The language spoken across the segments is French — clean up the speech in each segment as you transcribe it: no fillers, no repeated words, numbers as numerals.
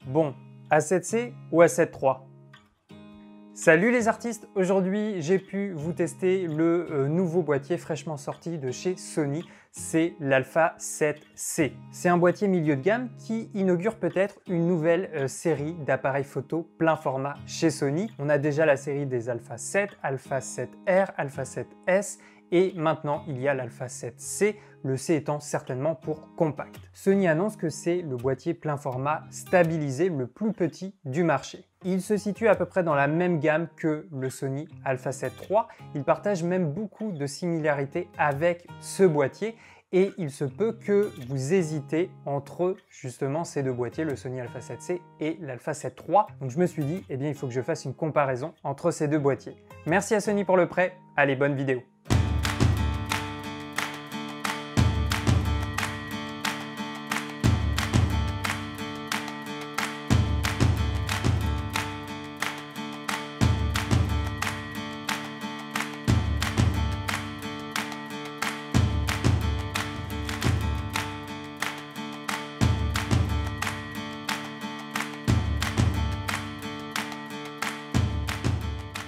Bon, A7C ou A7 III? Salut les artistes, aujourd'hui j'ai pu vous tester le nouveau boîtier fraîchement sorti de chez Sony, c'est l'Alpha 7C. C'est un boîtier milieu de gamme qui inaugure peut-être une nouvelle série d'appareils photo plein format chez Sony. On a déjà la série des Alpha 7, Alpha 7R, Alpha 7S et maintenant il y a l'Alpha 7C, le C étant certainement pour compact. Sony annonce que c'est le boîtier plein format stabilisé le plus petit du marché. Il se situe à peu près dans la même gamme que le Sony Alpha 7 III. Il partage même beaucoup de similarités avec ce boîtier et il se peut que vous hésitez entre justement ces deux boîtiers, le Sony Alpha 7C et l'Alpha 7 III. Donc je me suis dit, eh bien il faut que je fasse une comparaison entre ces deux boîtiers. Merci à Sony pour le prêt, allez bonne vidéo.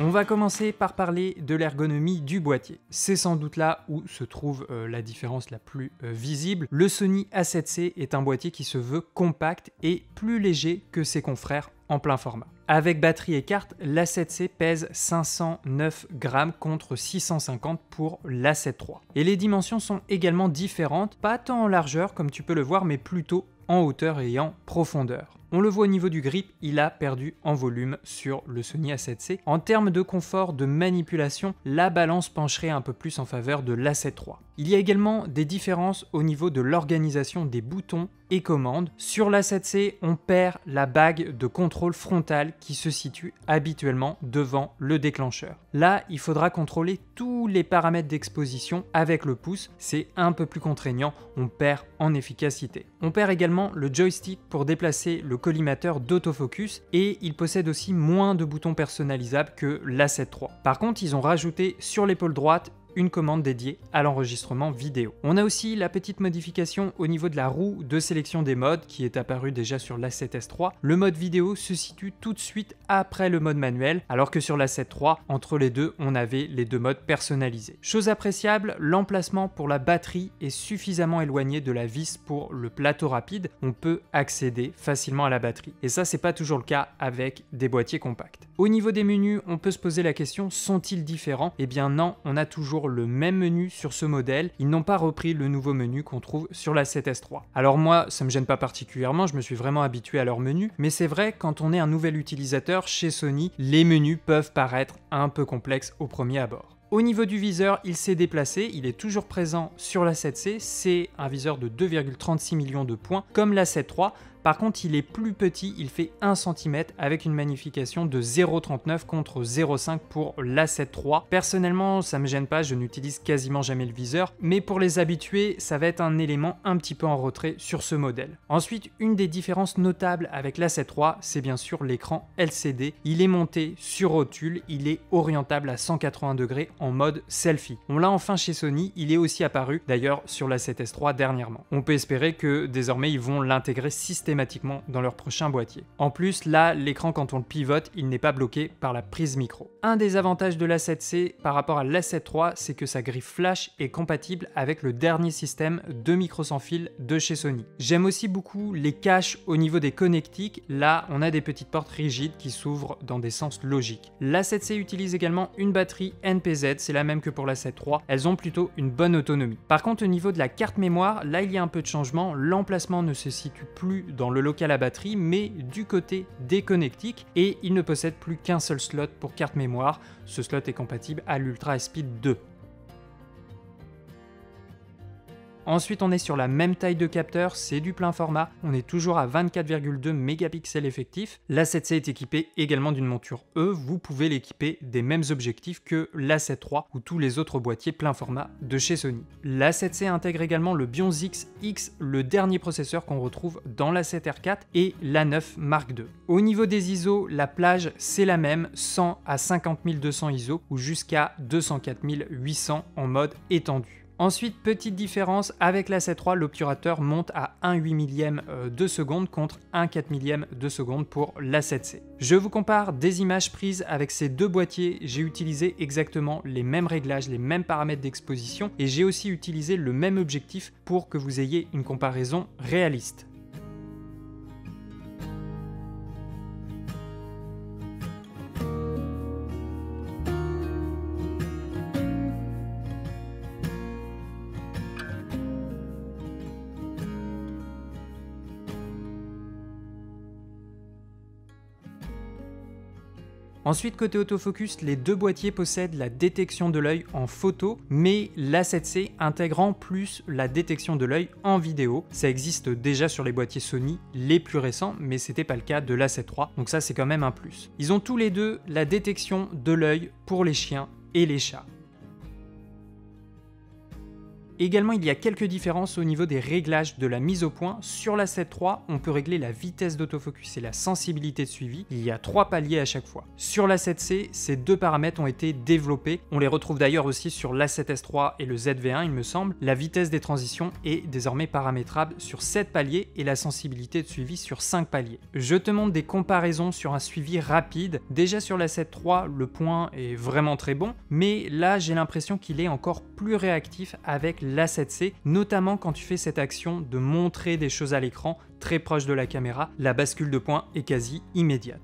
On va commencer par parler de l'ergonomie du boîtier. C'est sans doute là où se trouve la différence la plus visible. Le Sony A7C est un boîtier qui se veut compact et plus léger que ses confrères en plein format. Avec batterie et carte, l'A7C pèse 509 grammes contre 650 pour l'A7 III. Et les dimensions sont également différentes, pas tant en largeur comme tu peux le voir, mais plutôt en hauteur et en profondeur. On le voit au niveau du grip, il a perdu en volume sur le Sony A7C. En termes de confort de manipulation, la balance pencherait un peu plus en faveur de l'A7 III. Il y a également des différences au niveau de l'organisation des boutons et commandes. Sur l'A7C, on perd la bague de contrôle frontal qui se situe habituellement devant le déclencheur. Là, il faudra contrôler tous les paramètres d'exposition avec le pouce. C'est un peu plus contraignant, on perd en efficacité. On perd également le joystick pour déplacer le collimateur d'autofocus et il possède aussi moins de boutons personnalisables que l'A7 III. Par contre, ils ont rajouté sur l'épaule droite une commande dédiée à l'enregistrement vidéo. On a aussi la petite modification au niveau de la roue de sélection des modes qui est apparue déjà sur l'A7S III. Le mode vidéo se situe tout de suite après le mode manuel, alors que sur l'A7 III, entre les deux, on avait les deux modes personnalisés. Chose appréciable, l'emplacement pour la batterie est suffisamment éloigné de la vis pour le plateau rapide. On peut accéder facilement à la batterie. Et ça, c'est pas toujours le cas avec des boîtiers compacts. Au niveau des menus, on peut se poser la question, sont-ils différents? Eh bien non, on a toujours le même menu sur ce modèle, ils n'ont pas repris le nouveau menu qu'on trouve sur la 7S III. Alors moi, ça me gêne pas particulièrement, je me suis vraiment habitué à leur menu, mais c'est vrai, quand on est un nouvel utilisateur chez Sony, les menus peuvent paraître un peu complexes au premier abord. Au niveau du viseur, il s'est déplacé, il est toujours présent sur la 7C, c'est un viseur de 2,36 millions de points comme la 7 III. Par contre, il est plus petit, il fait 1 cm avec une magnification de 0,39 contre 0,5 pour l'A7 III. Personnellement, ça me gêne pas, je n'utilise quasiment jamais le viseur, mais pour les habitués, ça va être un élément un petit peu en retrait sur ce modèle. Ensuite, une des différences notables avec l'A7 III, c'est bien sûr l'écran LCD. Il est monté sur rotule, il est orientable à 180 degrés en mode selfie. On l'a enfin chez Sony, il est aussi apparu d'ailleurs sur la 7S III dernièrement. On peut espérer que désormais ils vont l'intégrer systématiquement dans leur prochain boîtier. En plus, là, l'écran quand on le pivote, il n'est pas bloqué par la prise micro. Un des avantages de l'A7C par rapport à l'A7 III, c'est que sa griffe flash est compatible avec le dernier système de micro sans fil de chez Sony. J'aime aussi beaucoup les caches au niveau des connectiques. Là, on a des petites portes rigides qui s'ouvrent dans des sens logiques. L'A7C utilise également une batterie NPZ, c'est la même que pour l'A7 III. Elles ont plutôt une bonne autonomie. Par contre, au niveau de la carte mémoire, là, il y a un peu de changement. L'emplacement ne se situe plus dans le local à batterie, mais du côté des connectiques, et il ne possède plus qu'un seul slot pour carte mémoire. Ce slot est compatible à l'Ultra Speed 2. Ensuite, on est sur la même taille de capteur, c'est du plein format, on est toujours à 24,2 mégapixels effectifs. L'A7C est équipé également d'une monture E, vous pouvez l'équiper des mêmes objectifs que l'A7 III ou tous les autres boîtiers plein format de chez Sony. L'A7C intègre également le Bionzix X, le dernier processeur qu'on retrouve dans l'A7R4 et l'A9 Mark II. Au niveau des ISO, la plage c'est la même, 100 à 50 200 ISO ou jusqu'à 204 800 en mode étendu. Ensuite, petite différence, avec l'A7 III, l'obturateur monte à 1/8 millième de seconde contre 1/4 millième de seconde pour l'A7C. Je vous compare des images prises avec ces deux boîtiers, j'ai utilisé exactement les mêmes réglages, les mêmes paramètres d'exposition et j'ai aussi utilisé le même objectif pour que vous ayez une comparaison réaliste. Ensuite, côté autofocus, les deux boîtiers possèdent la détection de l'œil en photo, mais l'A7C intègre en plus la détection de l'œil en vidéo. Ça existe déjà sur les boîtiers Sony les plus récents, mais c'était pas le cas de l'A7 III, donc ça c'est quand même un plus. Ils ont tous les deux la détection de l'œil pour les chiens et les chats. Également, il y a quelques différences au niveau des réglages de la mise au point. Sur l'A7 III, on peut régler la vitesse d'autofocus et la sensibilité de suivi. Il y a 3 paliers à chaque fois. Sur l'A7C, ces deux paramètres ont été développés. On les retrouve d'ailleurs aussi sur l'A7S III et le ZV1, il me semble. La vitesse des transitions est désormais paramétrable sur 7 paliers et la sensibilité de suivi sur 5 paliers. Je te montre des comparaisons sur un suivi rapide. Déjà sur l'A7 III, le point est vraiment très bon, mais là j'ai l'impression qu'il est encore plus réactif avec l'A7C, notamment quand tu fais cette action de montrer des choses à l'écran très proche de la caméra, la bascule de point est quasi immédiate.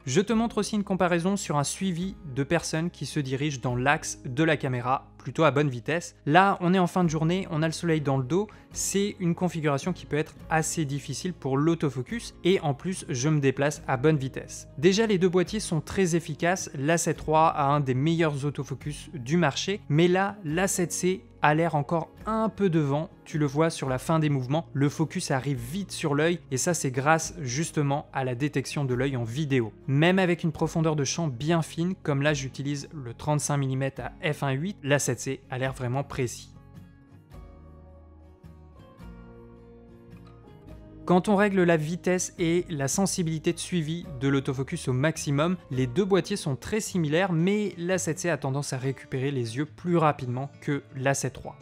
Je te montre aussi une comparaison sur un suivi de personnes qui se dirigent dans l'axe de la caméra, plutôt à bonne vitesse. Là, on est en fin de journée, on a le soleil dans le dos, c'est une configuration qui peut être assez difficile pour l'autofocus et en plus, je me déplace à bonne vitesse. Déjà, les deux boîtiers sont très efficaces, l'A7 III a un des meilleurs autofocus du marché, mais là, l'A7C a l'air encore un peu devant, tu le vois sur la fin des mouvements, le focus arrive vite sur l'œil et ça c'est grâce justement à la détection de l'œil en vidéo. Même avec une profondeur de champ bien fine, comme là j'utilise le 35 mm à f1.8, l'A7C a l'air vraiment précis. Quand on règle la vitesse et la sensibilité de suivi de l'autofocus au maximum, les deux boîtiers sont très similaires, mais l'A7C a tendance à récupérer les yeux plus rapidement que l'A7 III.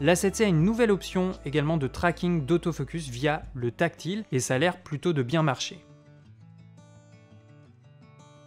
L'A7C a une nouvelle option également de tracking d'autofocus via le tactile et ça a l'air plutôt de bien marcher.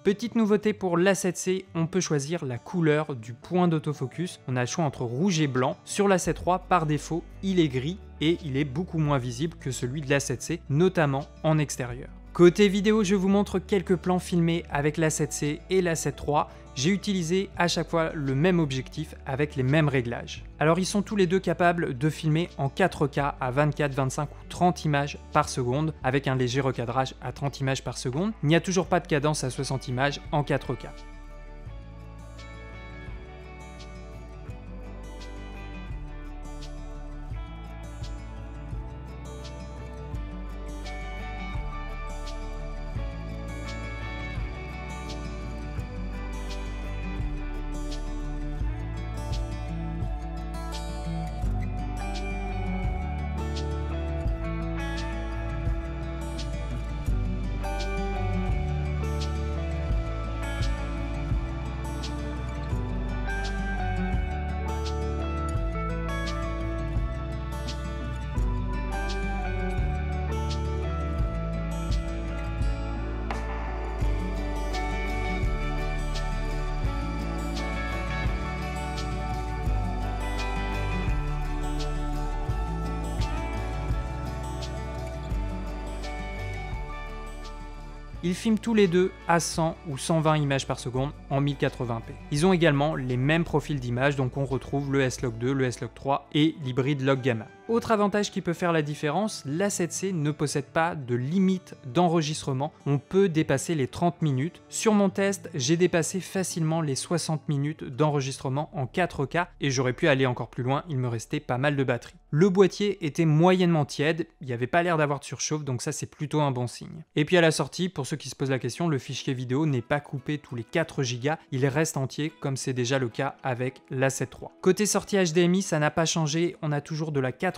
Petite nouveauté pour l'A7C, on peut choisir la couleur du point d'autofocus. On a le choix entre rouge et blanc. Sur l'A7 III, par défaut, il est gris et il est beaucoup moins visible que celui de l'A7C, notamment en extérieur. Côté vidéo, je vous montre quelques plans filmés avec l'A7C et l'A7 III. J'ai utilisé à chaque fois le même objectif avec les mêmes réglages. Alors ils sont tous les deux capables de filmer en 4K à 24, 25 ou 30 images par seconde avec un léger recadrage à 30 images par seconde. Il n'y a toujours pas de cadence à 60 images en 4K. Ils filment tous les deux à 100 ou 120 images par seconde en 1080p. Ils ont également les mêmes profils d'images, donc on retrouve le S-Log 2, le S-Log 3 et l'hybride Log Gamma. Autre avantage qui peut faire la différence, l'A7C ne possède pas de limite d'enregistrement, on peut dépasser les 30 minutes. Sur mon test, j'ai dépassé facilement les 60 minutes d'enregistrement en 4K et j'aurais pu aller encore plus loin, il me restait pas mal de batterie. Le boîtier était moyennement tiède, il n'y avait pas l'air d'avoir de surchauffe, donc ça c'est plutôt un bon signe. Et puis à la sortie, pour ceux qui se posent la question, le fichier vidéo n'est pas coupé tous les 4 Go, il reste entier comme c'est déjà le cas avec l'A7 III. Côté sortie HDMI, ça n'a pas changé, on a toujours de la 4K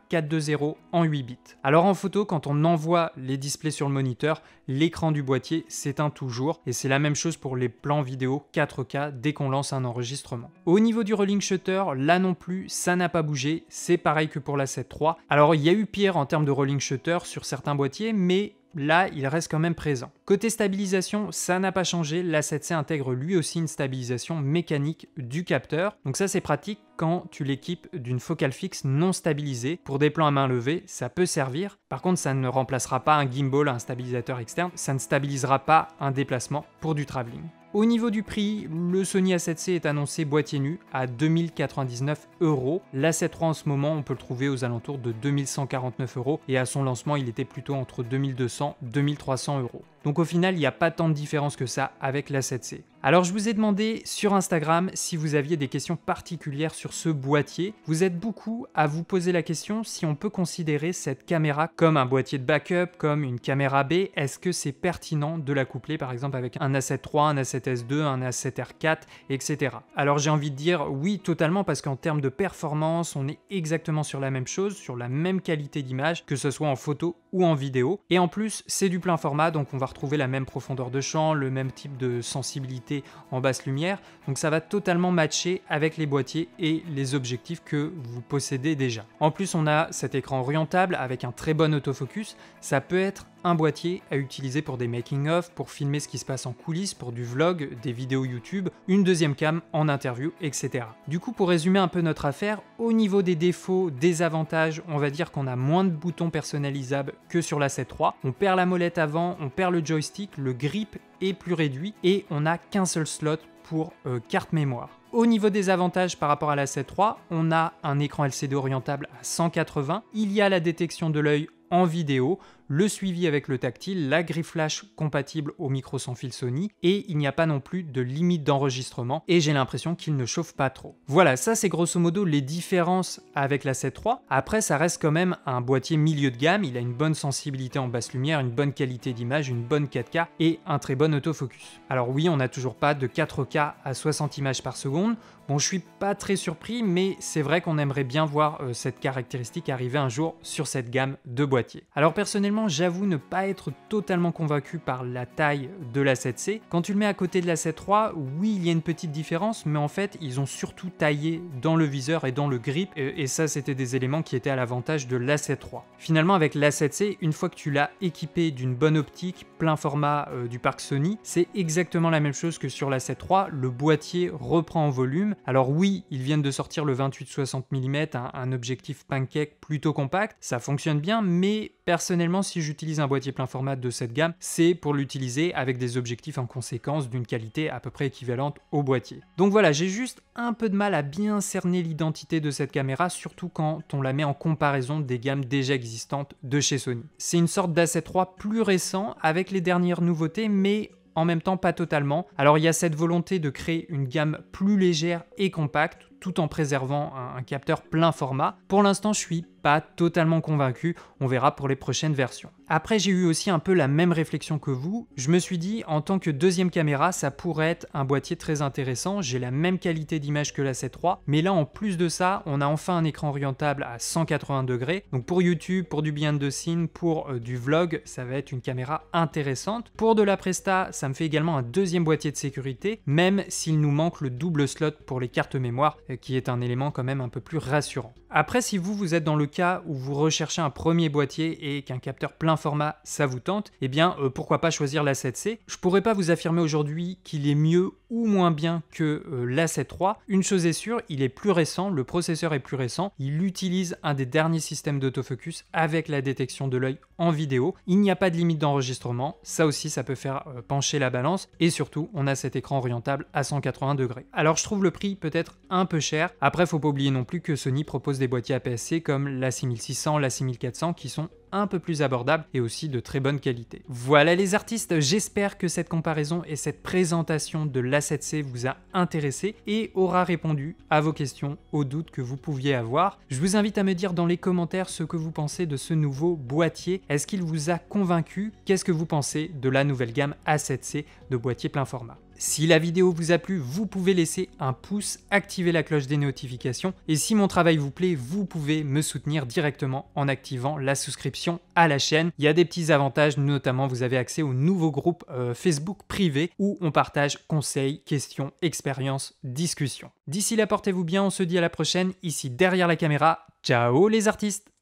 420 en 8 bits. Alors en photo, quand on envoie les displays sur le moniteur, l'écran du boîtier s'éteint toujours et c'est la même chose pour les plans vidéo 4K dès qu'on lance un enregistrement. Au niveau du rolling shutter, là non plus, ça n'a pas bougé, c'est pareil que pour l'A7 III. Alors il y a eu pire en termes de rolling shutter sur certains boîtiers, mais là, il reste quand même présent. Côté stabilisation, ça n'a pas changé, l'A7C intègre lui aussi une stabilisation mécanique du capteur. Donc ça c'est pratique quand tu l'équipes d'une focale fixe non stabilisée. Pour des plans à main levée, ça peut servir. Par contre, ça ne remplacera pas un gimbal, un stabilisateur externe, ça ne stabilisera pas un déplacement pour du travelling. Au niveau du prix, le Sony A7C est annoncé boîtier nu à 2099 €. L'A7 III en ce moment, on peut le trouver aux alentours de 2149 € et à son lancement, il était plutôt entre 2200 et 2300 €. Donc au final, il n'y a pas tant de différence que ça avec l'A7C. Alors je vous ai demandé sur Instagram si vous aviez des questions particulières sur ce boîtier. Vous êtes beaucoup à vous poser la question si on peut considérer cette caméra comme un boîtier de backup, comme une caméra B. Est-ce que c'est pertinent de la coupler par exemple avec un A7 III, un A7S2, un A7R4, etc. Alors j'ai envie de dire oui totalement parce qu'en termes de performance, on est exactement sur la même chose, sur la même qualité d'image, que ce soit en photo ou en vidéo. Et en plus, c'est du plein format, donc on va retrouver la même profondeur de champ, le même type de sensibilité en basse lumière, donc ça va totalement matcher avec les boîtiers et les objectifs que vous possédez déjà. En plus, on a cet écran orientable avec un très bon autofocus, ça peut être un boîtier à utiliser pour des making-of, pour filmer ce qui se passe en coulisses, pour du vlog, des vidéos YouTube, une deuxième cam en interview, etc. Du coup, pour résumer un peu notre affaire, au niveau des défauts, des avantages, on va dire qu'on a moins de boutons personnalisables que sur l'A7 III. On perd la molette avant, on perd le joystick, le grip est plus réduit et on n'a qu'un seul slot pour carte mémoire. Au niveau des avantages par rapport à l'A7 III, on a un écran LCD orientable à 180, il y a la détection de l'œil en vidéo, le suivi avec le tactile, la grille flash compatible au micro sans fil Sony et il n'y a pas non plus de limite d'enregistrement et j'ai l'impression qu'il ne chauffe pas trop. Voilà, ça c'est grosso modo les différences avec l'A7 III. Après, ça reste quand même un boîtier milieu de gamme, il a une bonne sensibilité en basse lumière, une bonne qualité d'image, une bonne 4K et un très bon autofocus. Alors oui, on n'a toujours pas de 4K à 60 images par seconde. Bon, je suis pas très surpris, mais c'est vrai qu'on aimerait bien voir cette caractéristique arriver un jour sur cette gamme de boîtiers. Alors personnellement, j'avoue ne pas être totalement convaincu par la taille de l'A7C. Quand tu le mets à côté de l'A7 III, oui, il y a une petite différence, mais en fait, ils ont surtout taillé dans le viseur et dans le grip, et ça, c'était des éléments qui étaient à l'avantage de l'A7 III. Finalement, avec l'A7C, une fois que tu l'as équipé d'une bonne optique, plein format du parc Sony, c'est exactement la même chose que sur l'A7 III, le boîtier reprend en volume. Alors oui, ils viennent de sortir le 28-60 mm, un objectif pancake plutôt compact, ça fonctionne bien, mais personnellement, si j'utilise un boîtier plein format de cette gamme, c'est pour l'utiliser avec des objectifs en conséquence d'une qualité à peu près équivalente au boîtier. Donc voilà, j'ai juste un peu de mal à bien cerner l'identité de cette caméra, surtout quand on la met en comparaison des gammes déjà existantes de chez Sony. C'est une sorte d'A7 III plus récent avec les dernières nouveautés, mais en même temps pas totalement. Alors il y a cette volonté de créer une gamme plus légère et compacte, tout en préservant un capteur plein format. Pour l'instant, je suis pas totalement convaincu, on verra pour les prochaines versions. Après, j'ai eu aussi un peu la même réflexion que vous. Je me suis dit, en tant que deuxième caméra, ça pourrait être un boîtier très intéressant. J'ai la même qualité d'image que l'A7 III, mais là, en plus de ça, on a enfin un écran orientable à 180 degrés. Donc pour YouTube, pour du behind the scene, pour du vlog, ça va être une caméra intéressante. Pour de la presta, ça me fait également un deuxième boîtier de sécurité, même s'il nous manque le double slot pour les cartes mémoire. qui est un élément quand même un peu plus rassurant. Après, si vous êtes dans le cas où vous recherchez un premier boîtier et qu'un capteur plein format ça vous tente, eh bien pourquoi pas choisir l'A7C. Je pourrais pas vous affirmer aujourd'hui qu'il est mieux ou moins bien que l'A7 III. Une chose est sûre, il est plus récent, le processeur est plus récent, il utilise un des derniers systèmes d'autofocus avec la détection de l'œil en vidéo. Il n'y a pas de limite d'enregistrement, ça aussi ça peut faire pencher la balance, et surtout on a cet écran orientable à 180 degrés. Alors je trouve le prix peut-être un peu cher. Après, faut pas oublier non plus que Sony propose des boîtiers APS-C comme l'A6600, l'A6400 qui sont un peu plus abordables et aussi de très bonne qualité. Voilà les artistes, j'espère que cette comparaison et cette présentation de l'A7C vous a intéressé et aura répondu à vos questions, aux doutes que vous pouviez avoir. Je vous invite à me dire dans les commentaires ce que vous pensez de ce nouveau boîtier. Est-ce qu'il vous a convaincu? Qu'est-ce que vous pensez de la nouvelle gamme A7C de boîtier plein format? Si la vidéo vous a plu, vous pouvez laisser un pouce, activer la cloche des notifications et si mon travail vous plaît, vous pouvez me soutenir directement en activant la souscription à la chaîne. Il y a des petits avantages, notamment vous avez accès au nouveau groupe Facebook privé où on partage conseils, questions, expériences, discussions. D'ici là, portez-vous bien, on se dit à la prochaine, ici derrière la caméra. Ciao les artistes!